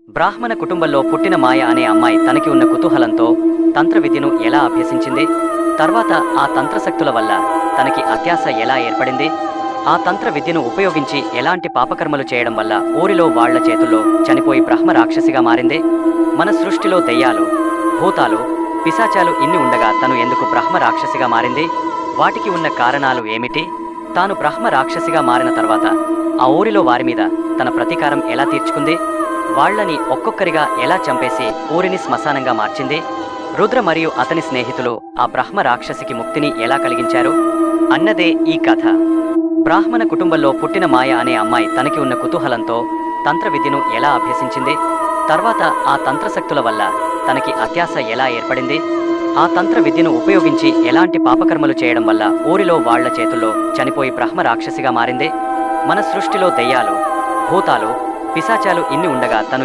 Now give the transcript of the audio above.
బ్రాహ్మణ కుటుంబంలో పుట్టిన మాయ అనే అమ్మాయి తనకి ఉన్న కుతూహలంతో తంత్ర విద్యను ఎలా అభ్యసించింది? తర్వాత ఆ తంత్రశక్తుల వల్ల తనకి అత్యాశ ఎలా ఏర్పడింది? ఆ తంత్ర విద్యను ఉపయోగించి ఎలాంటి పాపకర్మలు చేయడం వల్ల ఊరిలో వాళ్ల చేతుల్లో చనిపోయి బ్రహ్మ రాక్షసిగా మారింది? మన సృష్టిలో దెయ్యాలు, భూతాలు, పిశాచాలు ఇన్ని ఉండగా తను ఎందుకు బ్రహ్మ రాక్షసిగా మారింది? వాటికి ఉన్న కారణాలు ఏమిటి? తాను బ్రహ్మ రాక్షసిగా మారిన తర్వాత ఆ ఊరిలో వారి మీద తన ప్రతీకారం ఎలా తీర్చుకుంది? వాళ్లని ఒక్కొక్కరిగా ఎలా చంపేసి ఊరిని శ్మశానంగా మార్చింది? రుద్ర మరియు అతని స్నేహితులు ఆ బ్రహ్మ రాక్షసికి ముక్తిని ఎలా కలిగించారు అన్నదే ఈ కథ. బ్రాహ్మణ కుటుంబంలో పుట్టిన మాయ అనే అమ్మాయి తనకి ఉన్న కుతూహలంతో తంత్ర విద్యను ఎలా అభ్యసించింది? తర్వాత ఆ తంత్రశక్తుల వల్ల తనకి అత్యాశ ఎలా ఏర్పడింది? ఆ తంత్ర విద్యను ఉపయోగించి ఎలాంటి పాపకర్మలు చేయడం వల్ల ఊరిలో వాళ్ల చేతుల్లో చనిపోయి బ్రహ్మ రాక్షసిగా మారింది? మన సృష్టిలో దెయ్యాలు, భూతాలు, పిశాచాలు ఇన్ని ఉండగా తను